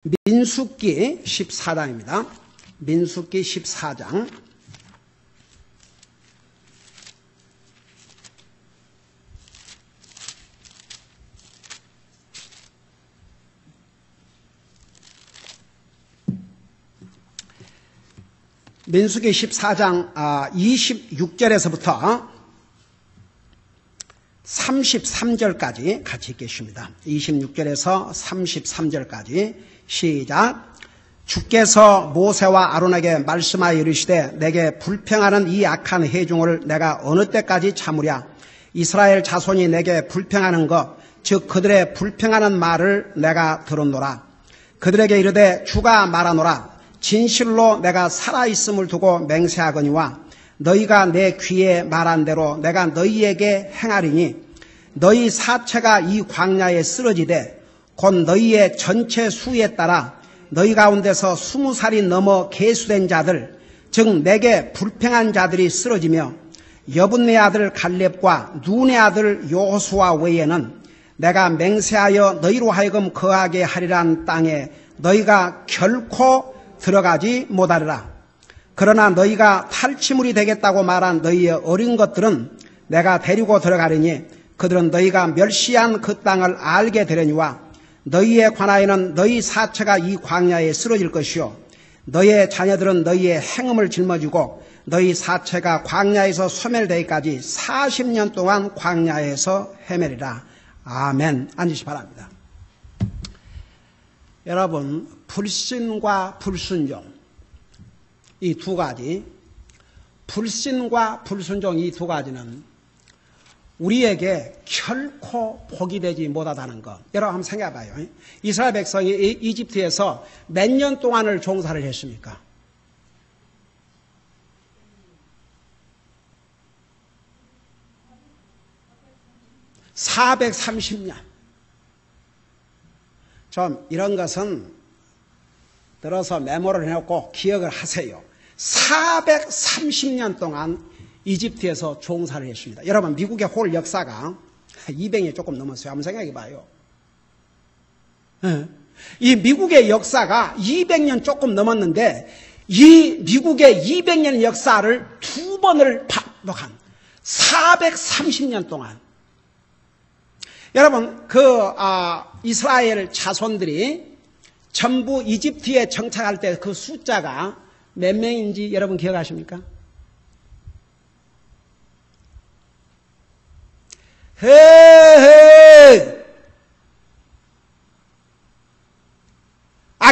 민수기 14장입니다. 민수기 14장. 민수기 14장 26절에서부터 33절까지 같이 읽겠습니다. 26절에서 33절까지 시작. 주께서 모세와 아론에게 말씀하여 이르시되 내게 불평하는 이 악한 회중을 내가 어느 때까지 참으랴. 이스라엘 자손이 내게 불평하는 것 즉 그들의 불평하는 말을 내가 들었노라. 그들에게 이르되 주가 말하노라. 진실로 내가 살아있음을 두고 맹세하거니와 너희가 내 귀에 말한 대로 내가 너희에게 행하리니 너희 사체가 이 광야에 쓰러지되 곧 너희의 전체 수에 따라 너희 가운데서 20살이 넘어 계수된 자들 즉 내게 불평한 자들이 쓰러지며 여분네 아들 갈렙과 눈의 아들 여호수아 외에는 내가 맹세하여 너희로 하여금 거하게 하리란 땅에 너희가 결코 들어가지 못하리라. 그러나 너희가 탈취물이 되겠다고 말한 너희의 어린 것들은 내가 데리고 들어가리니 그들은 너희가 멸시한 그 땅을 알게 되려니와 너희에 관하여는 너희 사체가 이 광야에 쓰러질 것이요 너희의 자녀들은 너희의 행음을 짊어지고 너희 사체가 광야에서 소멸되기까지 40년 동안 광야에서 헤매리라. 아멘. 앉으시 바랍니다. 여러분, 불신과 불순종 이 두 가지, 불신과 불순종 이 두 가지는 우리에게 결코 복이 되지 못하다는 것. 여러분 한번 생각해 봐요. 이스라엘 백성이 이집트에서 몇 년 동안을 종사를 했습니까? 430년. 좀 이런 것은 들어서 메모를 해놓고 기억을 하세요. 430년 동안 이집트에서 종사를 했습니다. 여러분, 미국의 홀 역사가 200년 조금 넘었어요. 한번 생각해 봐요. 이 미국의 역사가 200년 조금 넘었는데 이 미국의 200년 역사를 두 번을 반복한 430년 동안 여러분, 이스라엘 자손들이 전부 이집트에 정착할 때 그 숫자가 몇 명인지 여러분 기억하십니까?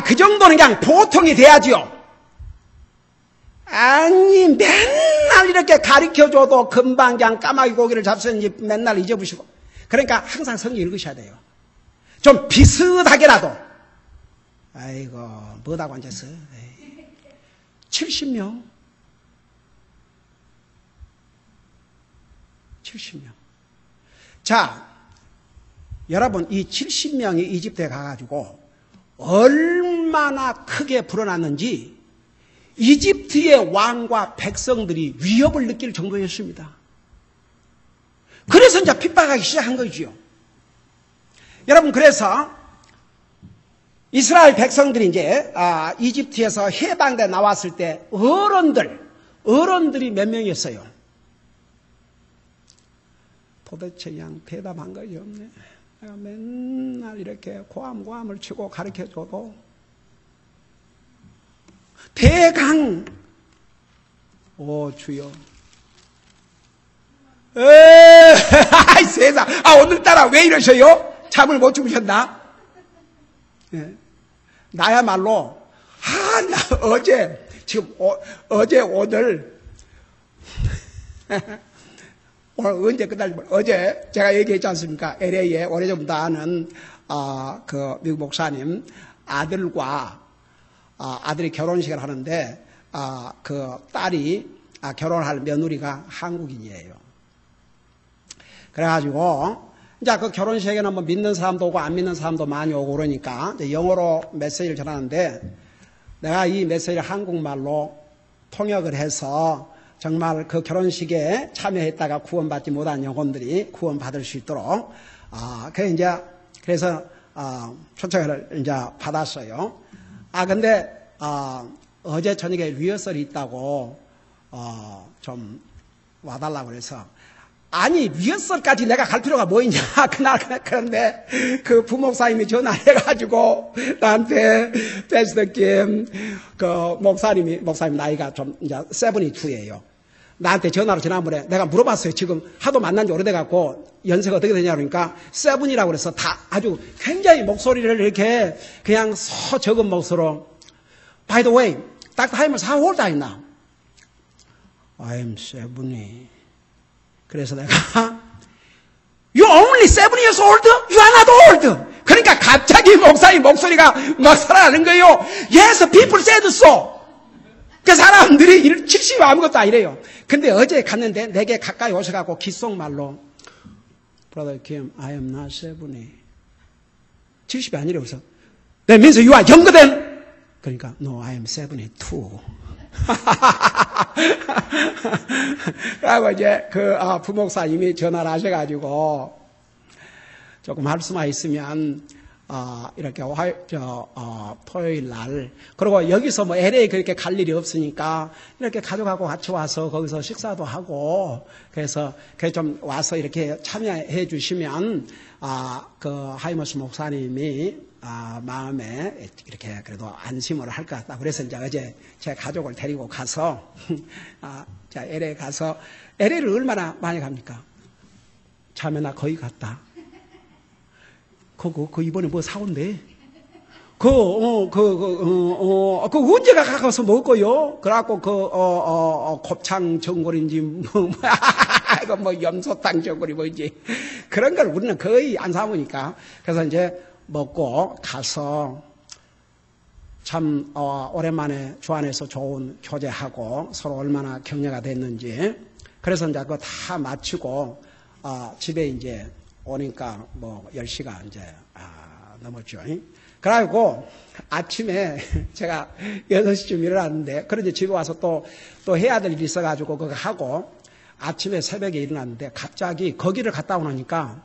그 정도는 그냥 보통이 돼야지요. 아니, 맨날 이렇게 가르쳐줘도 금방 그냥 까마귀 고기를 잡수는지 맨날 잊어보시고. 그러니까 항상 성경 읽으셔야 돼요. 좀 비슷하게라도. 아이고, 뭐다고 앉았어. 70명. 70명. 자, 여러분, 이 70명이 이집트에 가가지고 얼마나 크게 불어났는지 이집트의 왕과 백성들이 위협을 느낄 정도였습니다. 그래서 이제 핍박하기 시작한 거지요. 여러분, 그래서 이스라엘 백성들이 이제 이집트에서 해방돼 나왔을 때 어른들이 몇 명이었어요? 도대체 그냥 대답한 것이 없네. 내가 맨날 이렇게 고함을 치고 가르쳐줘도 대강 오 주여 아이 세상 오늘따라 왜 이러셔요? 잠을 못 주무셨나? 나야말로 나 어제 지금 어제 오늘 오늘 언제 끝날지 어제 제가 얘기했지 않습니까? LA에 오래전부터 아는 그 미국 목사님 아들과 아들이 결혼식을 하는데 그 딸이 결혼할 며느리가 한국인이에요. 그래가지고 이제 그 결혼식에는 뭐 믿는 사람도 오고 안 믿는 사람도 많이 오고 그러니까 이제 영어로 메시지를 전하는데 내가 이 메시지를 한국말로 통역을 해서 정말 그 결혼식에 참여했다가 구원받지 못한 영혼들이 구원받을 수 있도록 그래서 초청을 이제 받았어요. 근데 어제 저녁에 리허설이 있다고 좀 와달라고 그래서, 아니 리허설까지 내가 갈 필요가 뭐 있냐. 그런데 그 부목사님이 전화해가지고 나한테 패스터 김 그 목사님 나이가 좀 이제 72예요. 나한테 전화로 지난번에 내가 물어봤어요. 지금 하도 만난 지 오래돼갖고 연세가 어떻게 되냐 그러니까 7이라고 그래서 다 아주 굉장히 목소리를 이렇게 그냥 적은 목소리로, By the way, Dr. Hyman, how old are you now? I'm 70. 그래서 내가 You're only 7 years old? You are not old. 그러니까 갑자기 목사님 목소리가 막 살아나는 거예요. Yes, people said so. 그 사람들이 70이 아무것도 아니래요. 근데 어제 갔는데 내게 가까이 오셔가지고 귓속말로 Brother Kim, I am not 70. 70이 아니래요. 그래서 That means you are younger than. 그러니까 No, I am 72. 그리고 이제 그 부목사님이 전화를 하셔가지고 조금 할 수만 있으면 이렇게 토요일 날, 그리고 여기서 뭐 LA 그렇게 갈 일이 없으니까 이렇게 가족하고 같이 와서 거기서 식사도 하고, 그래서 좀 와서 이렇게 참여해 주시면 그 하이머스 목사님이 마음에 이렇게 그래도 안심을 할 것 같다. 그래서 이제 어제 제 가족을 데리고 가서 자 LA 가서, LA를 얼마나 많이 갑니까? 참에 나 거의 갔다. 그 이번에 뭐 사온대. 언제가 가까워서 먹을 거요? 그래갖고 곱창 전골인지, 이거 뭐 염소탕 전골이 뭐지. 그런 걸 우리는 거의 안 사먹으니까. 그래서 이제 먹고 가서 참, 오랜만에 주 안에서 좋은 교제하고 서로 얼마나 격려가 됐는지. 그래서 이제 그거 다 마치고, 집에 이제 오니까 뭐 10시가 이제 넘었죠. 그래가지고 아침에 제가 6시쯤 일어났는데, 그런데 집에 와서 또 해야 될 일이 있어가지고 그거 하고 아침에 새벽에 일어났는데, 갑자기 거기를 갔다 오니까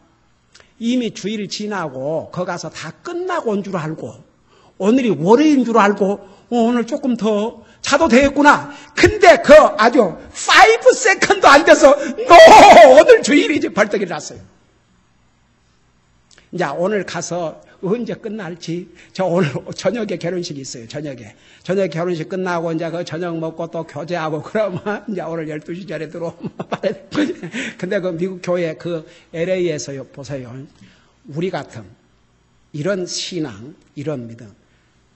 이미 주일 지나고 거기 가서 다 끝나고 온 줄 알고, 오늘이 월요일인 줄 알고 오늘 조금 더 자도 되겠구나. 근데 아주 5세컨도 안 돼서 오늘 주일이지 벌떡 일어났어요. 이제 오늘 가서 언제 끝날지. 저 오늘 저녁에 결혼식이 있어요. 저녁에 결혼식 끝나고 이제 그 저녁 먹고 또 교제하고 그러면 이제 오늘 12시 전에 들어오면 근데 그 미국 교회 LA에서요, 보세요. 우리 같은 이런 신앙, 이런 믿음,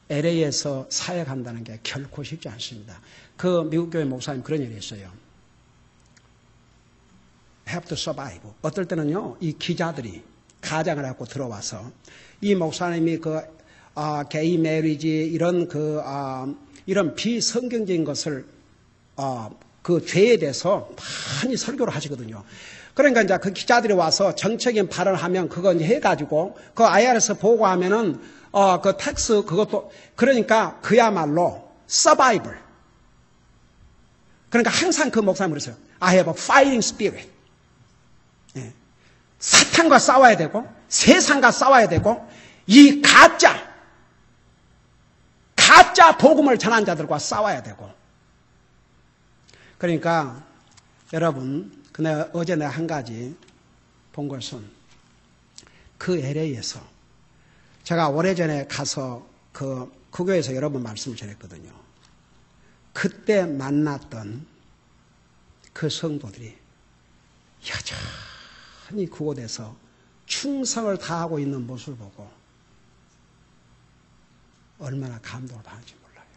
LA에서 사역한다는 게 결코 쉽지 않습니다. 그 미국 교회 목사님 그런 얘기 했어요. Have to survive. 어떨 때는요, 이 기자들이 가장을 하고 들어와서 이 목사님이 게이 메리지 이런 이런 비성경적인 것을 그 죄에 대해서 많이 설교를 하시거든요. 그러니까 이제 그 기자들이 와서 정책인 발언을 하면 그거 이제 해가지고 그 IRS 보고하면은 그 텍스 그것도, 그러니까 그야말로 서바이벌. 그러니까 항상 그 목사님 그랬어요. I have a fighting spirit. 예. 사탄과 싸워야 되고 세상과 싸워야 되고 이 가짜 복음을 전한 자들과 싸워야 되고. 그러니까 여러분, 어제 내가 한 가지 본 것은 그 LA에서 제가 오래전에 가서 그 교회에서 여러 번 말씀을 전했거든요. 그때 만났던 그 성도들이 여전히 그곳에서 충성을 다하고 있는 모습을 보고 얼마나 감동을 받는지 몰라요.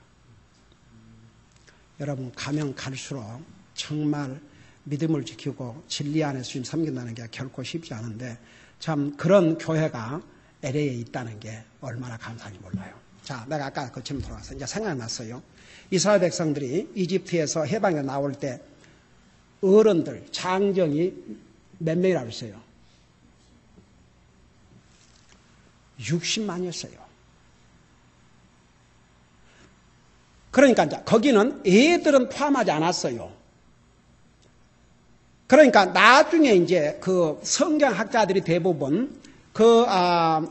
여러분, 가면 갈수록 정말 믿음을 지키고 진리 안에서 주님 섬긴다는 게 결코 쉽지 않은데, 참 그런 교회가 LA에 있다는 게 얼마나 감사한지 몰라요. 자, 내가 아까 그 질문 돌아가서 이제 생각났어요. 이스라엘 백성들이 이집트에서 해방에 나올 때 어른들, 장정이 몇 명이라고 했어요? 60만이었어요. 그러니까 이제 거기는 애들은 포함하지 않았어요. 그러니까 나중에 이제 그 성경학자들이 대부분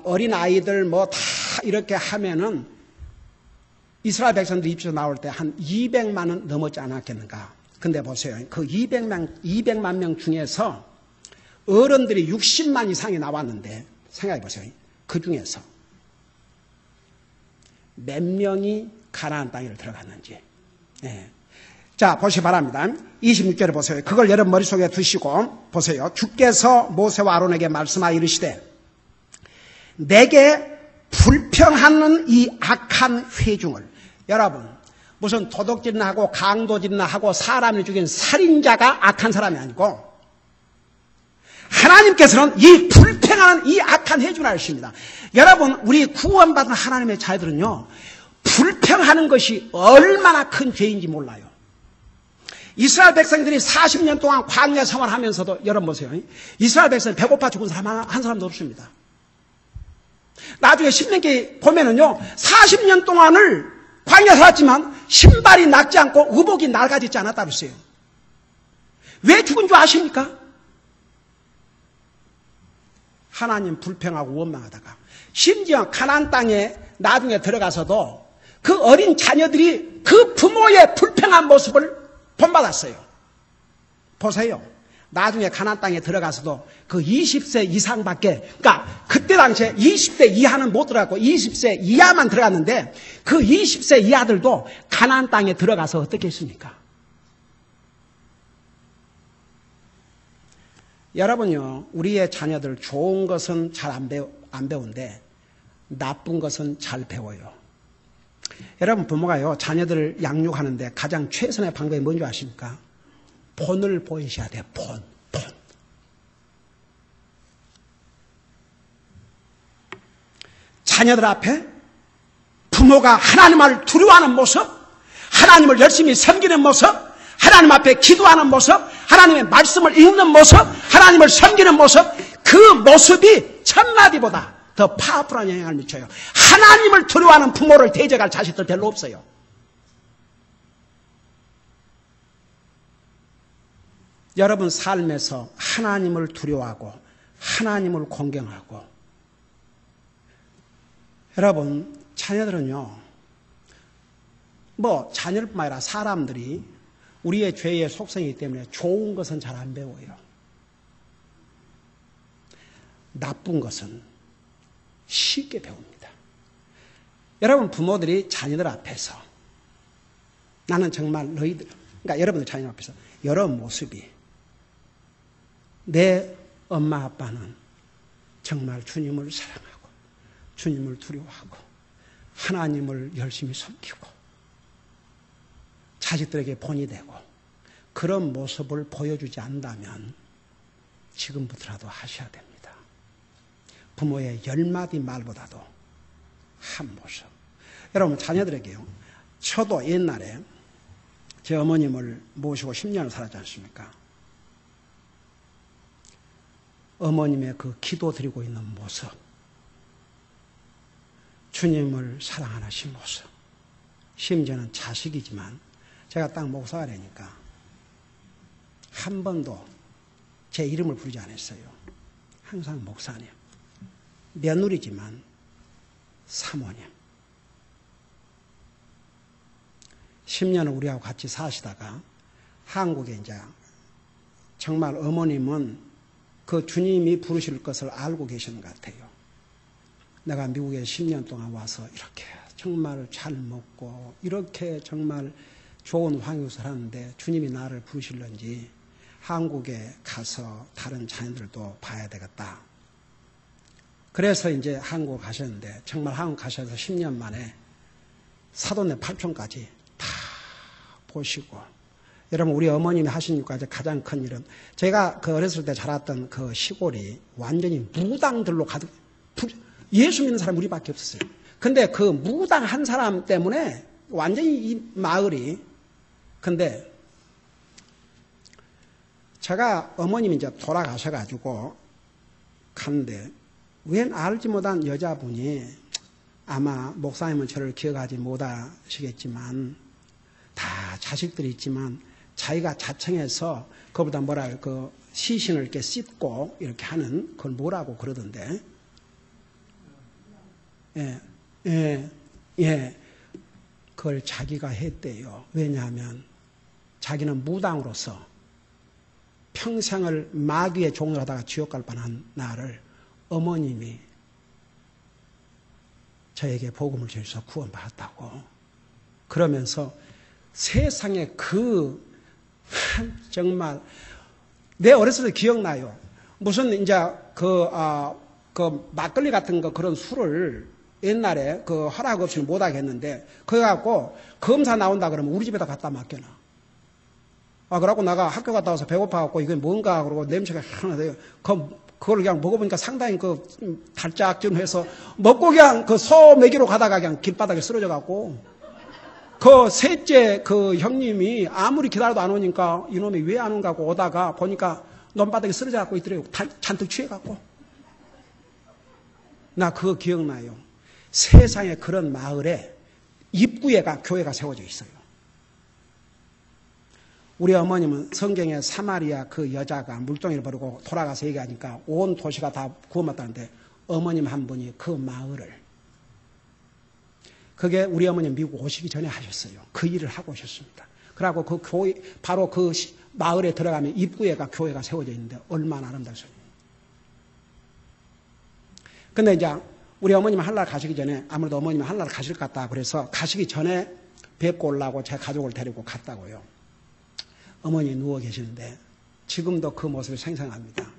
어린 아이들 뭐 다 이렇게 하면은 이스라엘 백성들이 입에서 나올 때 한 200만은 넘었지 않았겠는가. 근데 보세요. 그 200만 명 중에서 어른들이 60만 이상이 나왔는데 생각해 보세요. 그 중에서 몇 명이 가나안 땅에 들어갔는지. 네. 자, 보시기 바랍니다. 26절에 보세요. 그걸 여러분 머릿속에 두시고 보세요. 주께서 모세와 아론에게 말씀하여 이르시되 내게 불평하는 이 악한 회중을, 여러분 무슨 도둑질이나 하고 강도질이나 하고 사람을 죽인 살인자가 악한 사람이 아니고 하나님께서는 이 불평하는 이 악한 회중을 하십니다. 여러분, 우리 구원받은 하나님의 자녀들은요, 불평하는 것이 얼마나 큰 죄인지 몰라요. 이스라엘 백성들이 40년 동안 광야 생활하면서도, 여러분 보세요. 이스라엘 백성이 배고파 죽은 사람 한 사람도 없습니다. 나중에 신명기 보면은요, 40년 동안을 광야 살았지만 신발이 낡지 않고 의복이 낡아지지 않았다 그랬어요. 왜 죽은 줄 아십니까? 하나님 불평하고 원망하다가, 심지어 가나안 땅에 나중에 들어가서도 그 어린 자녀들이 그 부모의 불평한 모습을 본받았어요. 보세요. 나중에 가나안 땅에 들어가서도 그 20세 이상밖에, 그러니까 그때 당시에 20세 이하는 못 들어갔고 20세 이하만 들어갔는데 그 20세 이하들도 가나안 땅에 들어가서 어떻게 했습니까? 여러분요, 우리의 자녀들 좋은 것은 잘 안 배운데 나쁜 것은 잘 배워요. 여러분, 부모가요, 자녀들을 양육하는데 가장 최선의 방법이 뭔지 아십니까? 본을 보이셔야 돼요. 본. 자녀들 앞에 부모가 하나님을 두려워하는 모습, 하나님을 열심히 섬기는 모습, 하나님 앞에 기도하는 모습, 하나님의 말씀을 읽는 모습, 하나님을 섬기는 모습, 그 모습이 천마디보다 더 파워풀한 영향을 미쳐요. 하나님을 두려워하는 부모를 대적할 자식들 별로 없어요. 여러분 삶에서 하나님을 두려워하고 하나님을 공경하고, 여러분 자녀들은요, 뭐 자녀뿐만 아니라 사람들이 우리의 죄의 속성이기 때문에 좋은 것은 잘 안 배워요. 나쁜 것은 쉽게 배웁니다. 여러분 부모들이 자녀들 앞에서, 나는 정말 너희들, 그러니까 여러분들 자녀 앞에서 여러 모습이, 내 엄마 아빠는 정말 주님을 사랑하고 주님을 두려워하고 하나님을 열심히 섬기고 자식들에게 본이 되고, 그런 모습을 보여주지 않는다면 지금부터라도 하셔야 됩니다. 부모의 10마디 말보다도 한 모습. 여러분 자녀들에게요, 저도 옛날에 제 어머님을 모시고 10년을 살았지 않습니까? 어머님의 그 기도 드리고 있는 모습, 주님을 사랑하는 모습, 심지어는 자식이지만 제가 딱 목사가 되니까 한 번도 제 이름을 부르지 않았어요. 항상 목사님, 며느리지만 사모님. 10년을 우리하고 같이 사시다가 한국에 이제 정말 어머님은 그 주님이 부르실 것을 알고 계시는 것 같아요. 내가 미국에 10년 동안 와서 이렇게 정말 잘 먹고 이렇게 정말 좋은 환경에서 살았는데 주님이 나를 부르실런지 한국에 가서 다른 자녀들도 봐야 되겠다. 그래서 이제 한국 가셨는데, 정말 한국 가셔서 10년 만에 사돈네 팔촌까지 다 보시고, 여러분 우리 어머님이 하신 일까지 가장 큰 일은, 제가 그 어렸을 때 자랐던 그 시골이 완전히 무당들로 가득, 예수 믿는 사람 우리밖에 없었어요. 근데 그 무당 한 사람 때문에 완전히 이 마을이, 근데 제가 어머님이 이제 돌아가셔가지고 갔는데, 웬 알지 못한 여자분이, 아마 목사님은 저를 기억하지 못하시겠지만 다 자식들이 있지만 자기가 자청해서 그보다 뭐라 그 시신을 이렇게 씻고 이렇게 하는 그걸 뭐라고 그러던데, 예, 예, 예. 그걸 자기가 했대요. 왜냐하면 자기는 무당으로서 평생을 마귀의 종을 하다가 지옥 갈 뻔한 나를 어머님이 저에게 복음을 주셔서 구원받았다고. 그러면서 세상에 정말 내 어렸을 때 기억나요. 무슨 이제 그 막걸리 같은 거 그런 술을 옛날에 그 허락 없이는 못 하겠는데 그거 갖고 검사 나온다 그러면 우리 집에다 갖다 맡겨놔. 그래갖고 내가 학교 갔다 와서 배고파갖고 이게 뭔가 그러고 냄새가 하나돼요. 그걸 그냥 먹어보니까 상당히 달짝지근해서 먹고 그냥 소 먹이로 가다가 그냥 길바닥에 쓰러져갖고 셋째 형님이 아무리 기다려도 안 오니까 이놈이 왜 안 온가 하고 오다가 보니까 논바닥에 쓰러져갖고 있더래요. 잔뜩 취해갖고. 나 그거 기억나요. 세상에 그런 마을에 입구에가 교회가 세워져 있어요. 우리 어머님은 성경에 사마리아 그 여자가 물동이를 버리고 돌아가서 얘기하니까 온 도시가 다 구원받았다는데 어머님 한 분이 그 마을을 그게 우리 어머님 미국 오시기 전에 하셨어요. 그 일을 하고 오셨습니다. 그러고 그 교회 바로 그 마을에 들어가면 입구에가 교회가 세워져 있는데 얼마나 아름답습니까. 근데 이제 우리 어머님 한날 가시기 전에 아무래도 어머님은 한날 가실 것 같다 그래서 가시기 전에 뵙고 오려고 제 가족을 데리고 갔다고요. 어머니 누워 계시는데 지금도 그 모습이 생생합니다.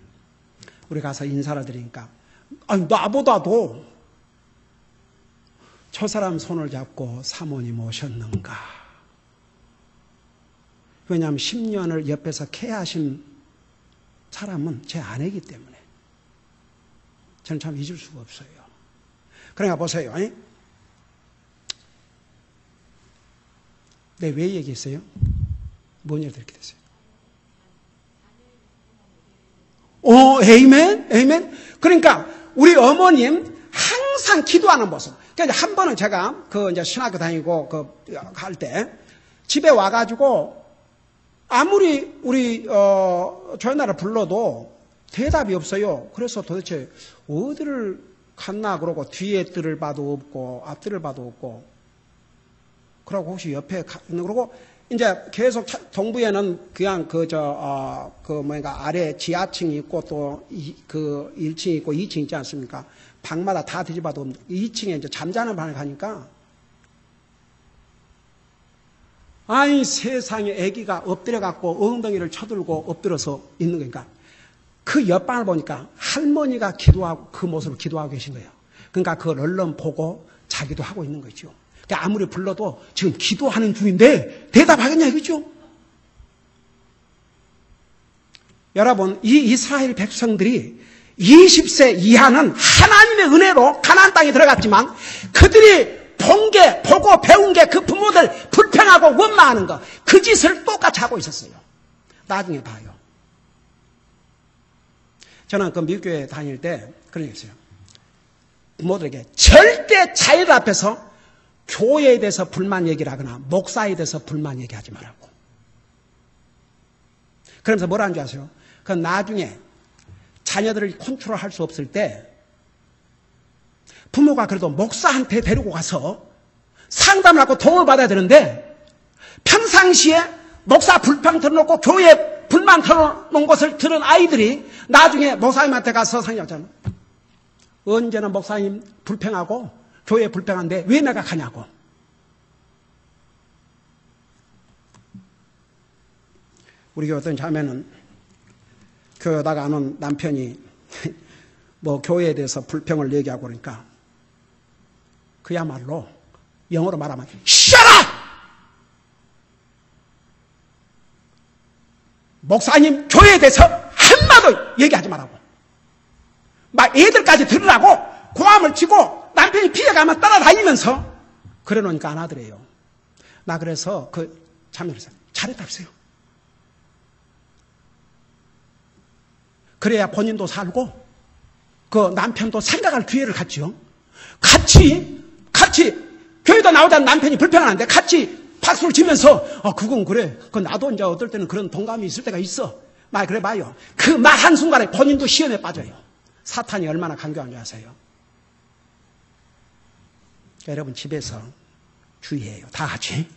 우리 가서 인사를 드리니까 아니 나보다도 저 사람 손을 잡고 사모님 오셨는가. 왜냐하면 10년을 옆에서 케어하신 사람은 제 아내이기 때문에 저는 참 잊을 수가 없어요. 그러니까 보세요. 네, 왜 얘기했어요? 뭔 일이 이렇게 됐어요? 에이멘, 에이멘. 그러니까 우리 어머님 항상 기도하는 모습. 그러니까 한 번은 제가 이제 신학교 다니고 갈 때 집에 와가지고 아무리 우리 조연나를 불러도 대답이 없어요. 그래서 도대체 어디를 갔나 그러고 뒤에 뜰을 봐도 없고 앞뜰을 봐도 없고 그러고 혹시 옆에 그러고 이제 계속 동부에는 그냥 아래 지하층이 있고 또 1층이 있고 2층 있지 않습니까? 방마다 다 뒤집어도 2층에 이제 잠자는 방을 가니까 아니 세상에 아기가 엎드려갖고 엉덩이를 쳐들고 엎드려서 있는 거니까 그 옆방을 보니까 할머니가 기도하고 그 모습을 기도하고 계신 거예요. 그러니까 그걸 얼른 보고 자기도 하고 있는 거죠. 그러니까 아무리 불러도 지금 기도하는 중인데 대답하겠냐 이거죠. 여러분 이 이스라엘 백성들이 20세 이하는 하나님의 은혜로 가나안 땅에 들어갔지만 그들이 보고 배운 게 그 부모들 불평하고 원망하는 거 그 짓을 똑같이 하고 있었어요. 나중에 봐요. 저는 그 미국교회 다닐 때 그런 게 있어요. 부모들에게 절대 자녀들 앞에서 교회에 대해서 불만 얘기를 하거나 목사에 대해서 불만 얘기하지 말라고. 그러면서 뭐라는 줄 아세요? 그건 나중에 자녀들을 컨트롤할 수 없을 때 부모가 그래도 목사한테 데리고 가서 상담을 하고 도움을 받아야 되는데 평상시에 목사 불평 들어놓고 교회 불만 털어놓은 것을 들은 아이들이 나중에 목사님한테 가서 상의하잖아. 언제나 목사님 불평하고 교회 불평한데 왜 내가 가냐고. 우리 교회 어떤 자매는 교회 나가는 남편이 뭐 교회에 대해서 불평을 얘기하고 그러니까 그야말로 영어로 말하면 Shut up! 목사님 교회에 대해서 한마디도 얘기하지 말라고. 막 애들까지 들으라고 고함을 치고 남편이 피해가면 따라다니면서 그래 놓으니까 안 하더래요. 나 그래서 그 자매를 잘했다고요. 그래야 본인도 살고 그 남편도 생각할 기회를 갖지요. 같이 교회도 나오자는 남편이 불평하는데 같이 박수를 치면서 그건 그래. 나도 이제 어떨 때는 그런 동감이 있을 때가 있어. 말 그래 봐요. 그 말 한순간에 본인도 시험에 빠져요. 사탄이 얼마나 강경한지 아세요? 여러분 집에서 주의해요. 다 같이.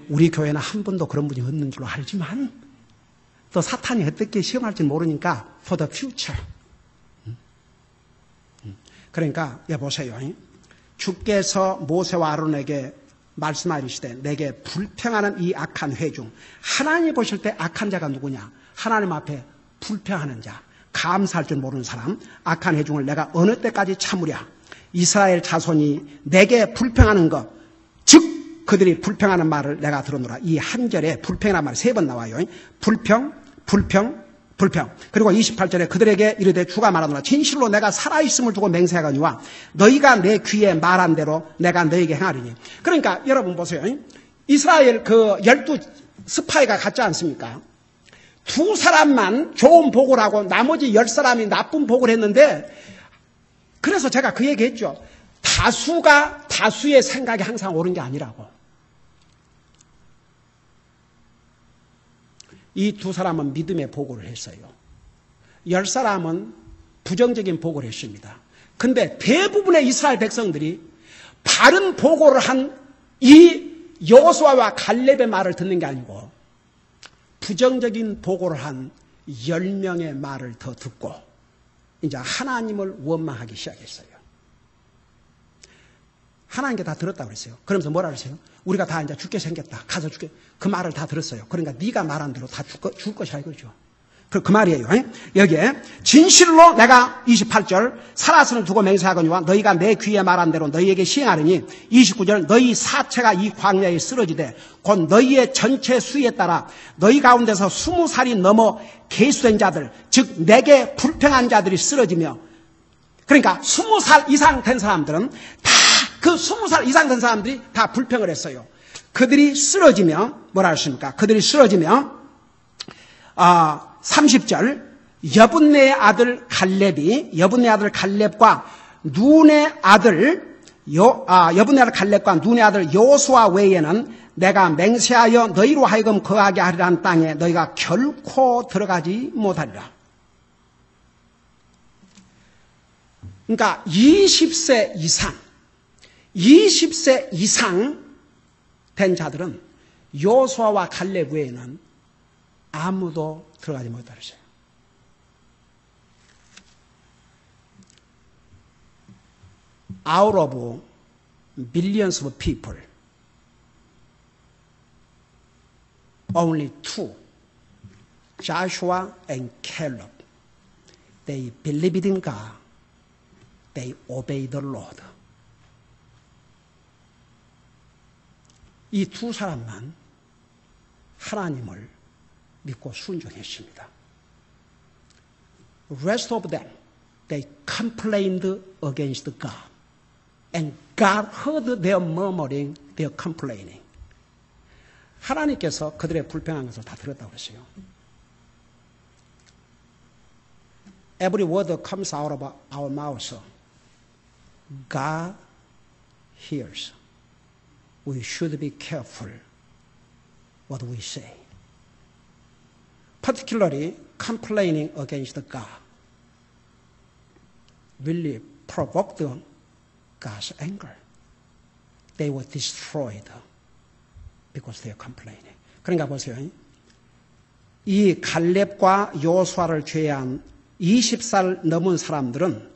우리 교회는 한 분도 그런 분이 없는 줄로 알지만 또 사탄이 어떻게 시험할지 모르니까 for the future. 그러니까 여보세요. 주께서 모세와 아론에게 말씀하시되 내게 불평하는 이 악한 회중. 하나님이 보실 때 악한 자가 누구냐? 하나님 앞에 불평하는 자, 감사할 줄 모르는 사람, 악한 회중을 내가 어느 때까지 참으랴? 이스라엘 자손이 내게 불평하는 것, 즉 그들이 불평하는 말을 내가 들었노라. 이 한 절에 불평이라는 말이 3번 나와요. 불평, 불평, 불평. 그리고 28절에 그들에게 이르되 주가 말하노라. 진실로 내가 살아있음을 두고 맹세하거니와 너희가 내 귀에 말한 대로 내가 너희에게 행하리니. 그러니까 여러분 보세요. 이스라엘 그 12 스파이가 갔지 않습니까? 2 사람만 좋은 보고를 하고 나머지 10사람이 나쁜 보고를 했는데, 그래서 제가 그 얘기 했죠. 다수가 다수의 생각이 항상 옳은 게 아니라고. 이 2 사람은 믿음의 보고를 했어요. 10사람은 부정적인 보고를 했습니다. 근데 대부분의 이스라엘 백성들이 바른 보고를 한 이 여호수아와 갈렙의 말을 듣는 게 아니고 부정적인 보고를 한 10명의 말을 더 듣고 이제 하나님을 원망하기 시작했어요. 하나님께 다 들었다고 그랬어요. 그러면서 뭐라 그랬어요? 우리가 다 이제 죽게 생겼다. 가서 죽게. 그 말을 다 들었어요. 그러니까 네가 말한 대로 다 죽을 것이라 이거죠. 그 말이에요. 여기에 진실로 내가 28절 살아서는 두고 맹세하거니와 너희가 내 귀에 말한 대로 너희에게 시행하리니 29절 너희 사체가 이 광야에 쓰러지되 곧 너희의 전체 수에 따라 너희 가운데서 20살이 넘어 계수된 자들 즉 내게 불평한 자들이 쓰러지며 그러니까 20살 이상 된 사람들은 다 그 20살 이상 된 사람들이 다 불평을 했어요. 그들이 쓰러지며 뭐라 하십니까? 그들이 쓰러지며 30절 여분네의 아들 갈렙과 눈의 아들 여호수아 외에는 내가 맹세하여 너희로 하여금 거하게 하리라는 땅에 너희가 결코 들어가지 못하리라. 그러니까 20세 이상 된 자들은 여호수아와 갈렙 외에는 아무도 들어가지 못했다 그랬어요. Out of millions of people, only 2, Joshua and Caleb, they believed in God, they obeyed the Lord. 이 2 사람만 하나님을 믿고 순종했습니다. Rest of them, they complained against God. And God heard their murmuring, their complaining. 하나님께서 그들의 불평한 것을 다 들었다고 그랬어요. Every word that comes out of our mouths, God hears. We should be careful what we say. Particularly complaining against God really provoked God's anger. They were destroyed because they are complaining. 그러니까 보세요. 이 갈렙과 여호수아를 제외한 20살 넘은 사람들은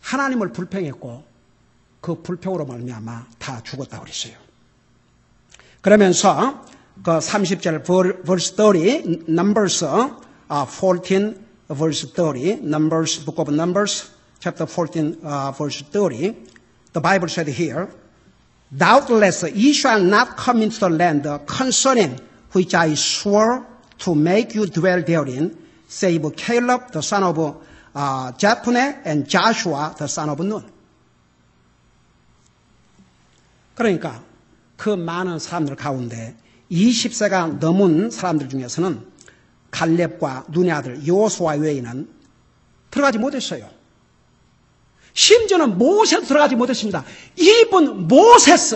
하나님을 불평했고 그 불평으로 말미암아 다 죽었다고 그랬어요. 그러면서 그 30절 verse 30 Numbers 14 verse 30 Numbers book of Numbers chapter 14 verse 30 the Bible said here doubtless ye shall not come into the land concerning which I swore to make you dwell therein save Caleb the son of Jephunneh and Joshua the son of Nun. 그러니까 그 많은 사람들 가운데 20세가 넘은 사람들 중에서는 갈렙과 눈의 아들 여호수아 외에는 들어가지 못했어요. 심지어는 모세도 들어가지 못했습니다. Even Moses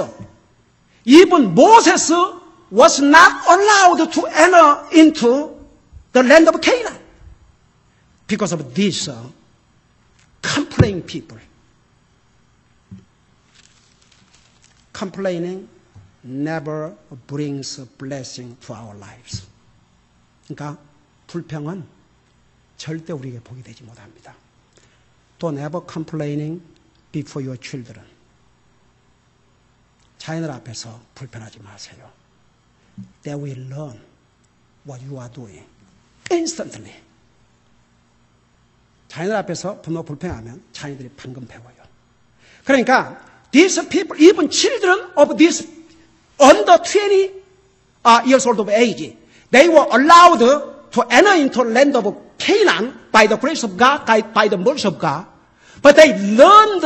was not allowed to enter into the land of Canaan because of these complaining people. complaining never brings blessing to our lives. 그러니까 불평은 절대 우리에게 복이 되지 못합니다. Don't ever complaining before your children. 자녀들 앞에서 불평하지 마세요. They will learn what you are doing instantly. 자녀들 앞에서 분노 불평하면 자녀들이 방금 배워요. 그러니까 these people, even children of this under 20 years old of age, they were allowed to enter into the land of Canaan by the grace of God, by the mercy of God. But they learned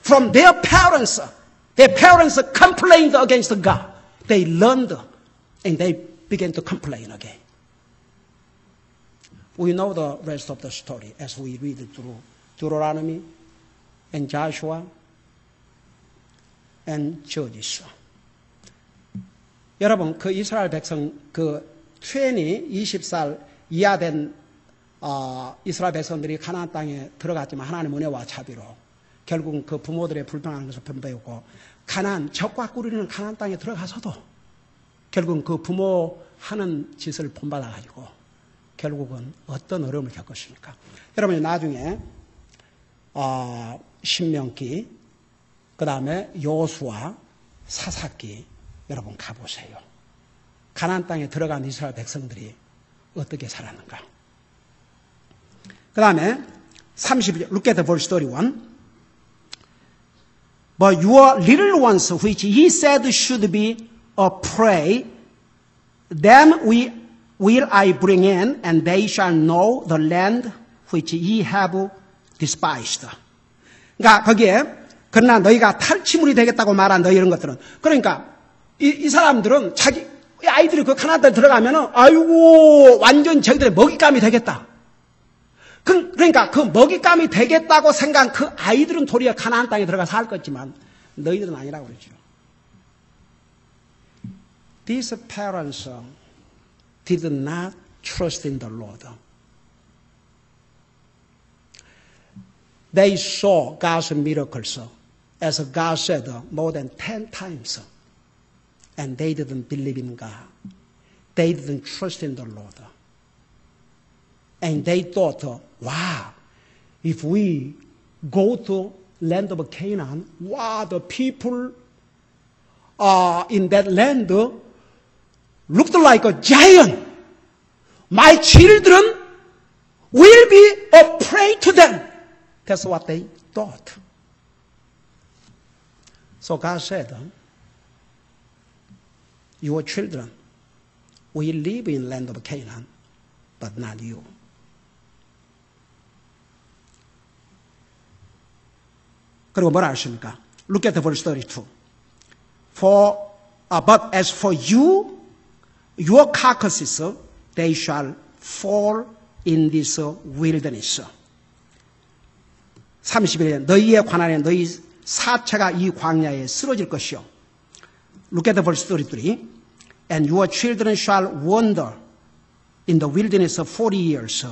from their parents. Their parents complained against God. They learned and they began to complain again. We know the rest of the story as we read through Deuteronomy and Joshua and Judges. 여러분, 그 이스라엘 백성, 그 20살 이하 된 이스라엘 백성들이 가나안 땅에 들어갔지만 하나님의 은혜와 자비로 결국은 그 부모들의 불평하는 것을 변배우고 가나안, 적과 꾸리는 가나안 땅에 들어가서도 결국은 그 부모 하는 짓을 본받아가지고 결국은 어떤 어려움을 겪었습니까? 여러분이 나중에 신명기, 그 다음에 여호수아, 사사기 여러분 가보세요. 가나안 땅에 들어간 이스라엘 백성들이 어떻게 살았는가? 그 다음에 30절, look at verse 31. But your little ones, which he said should be a prey, them will I bring in, and they shall know the land which ye have despised. 그러니까 거기에 그러나 너희가 탈취물이 되겠다고 말한 너희 이런 것들은, 그러니까 이 사람들은 자기 아이들이 그 가나안 땅에 들어가면은 아이고 완전 저희들의 먹잇감이 되겠다. 그러니까 그 먹잇감이 되겠다고 생각한 그 아이들은 도리어 가나안 땅에 들어가 살 것이지만 너희들은 아니라고 그러죠. These parents did not trust in the Lord. They saw God's miracles, as God said, more than 10 times. And they didn't believe in God. They didn't trust in the Lord. And they thought, wow, if we go to land of Canaan, wow, the people in that land looked like a giant. My children will be a prey to them. That's what they thought. So God said, your children will live in land of Canaan, but not you. 그리고 뭐라 하십니까? Look at verse 32. But as for you, your carcasses, they shall fall in this wilderness. 31절, 너희에 관하여 너희 사체가 이 광야에 쓰러질 것이요. Look at verse 33. And your children shall wander in the wilderness 40 years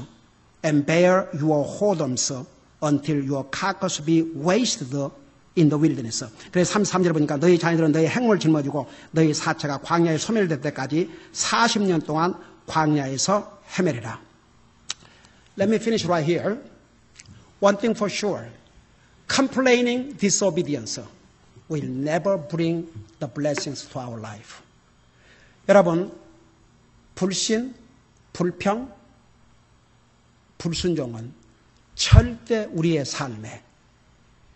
and bear your whoredoms until your carcass be wasted in the wilderness. 그래서 33절에 보니까 너희 자녀들은 너희 행물을 짊어지고 너희 사체가 광야에 소멸될 때까지 40년 동안 광야에서 헤매리라. Let me finish right here. One thing for sure. Complaining disobedience will never bring the blessings to our life. 여러분, 불신, 불평, 불순종은 절대 우리의 삶에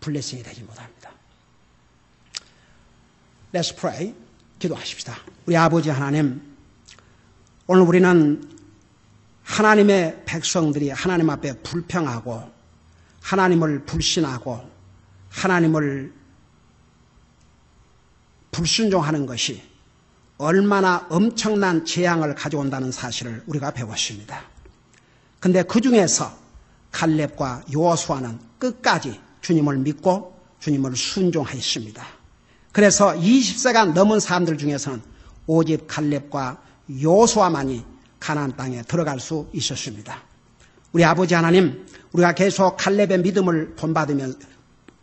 블레싱이 되지 못합니다. Let's pray. 기도하십시다. 우리 아버지 하나님, 오늘 우리는 하나님의 백성들이 하나님 앞에 불평하고 하나님을 불신하고 하나님을 불순종하는 것이 얼마나 엄청난 재앙을 가져온다는 사실을 우리가 배웠습니다. 그런데 그 중에서 갈렙과 여호수아는 끝까지 주님을 믿고 주님을 순종하였습니다. 그래서 20세가 넘은 사람들 중에서는 오직 갈렙과 여호수아만이 가나안 땅에 들어갈 수 있었습니다. 우리 아버지 하나님, 우리가 계속 갈렙의 믿음을 본받으면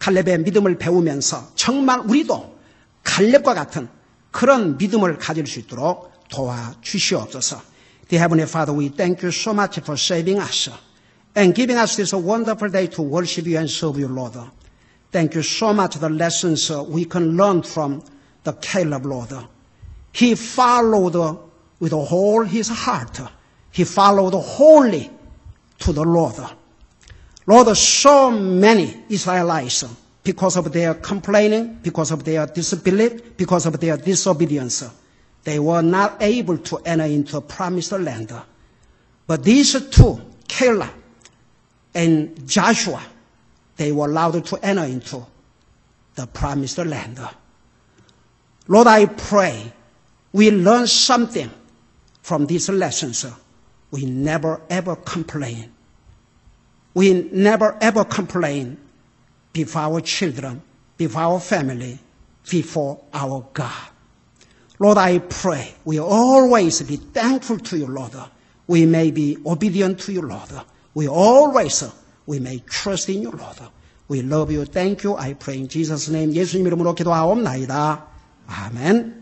갈렙의 믿음을 배우면서 정말 우리도 갈렙과 같은 그런 믿음을 가질 수 있도록 도와주시옵소서. Dear Heavenly Father, we thank you so much for saving us and giving us this wonderful day to worship you and serve you, Lord. Thank you so much for the lessons we can learn from the Caleb, Lord. He followed with all his heart. He followed wholly to the Lord. Lord, so many Israelites, because of their complaining, because of their disbelief, because of their disobedience, they were not able to enter into the promised land. But these two, Caleb and Joshua, they were allowed to enter into the promised land. Lord, I pray we learn something from these lessons. We never ever complain. We never ever complain before our children, before our family, before our God. Lord, I pray we always be thankful to you, Lord. We may be obedient to you, Lord. We may trust in you, Lord. We love you. Thank you. I pray in Jesus' name. 예수님 이름으로 기도하옵나이다. 아멘.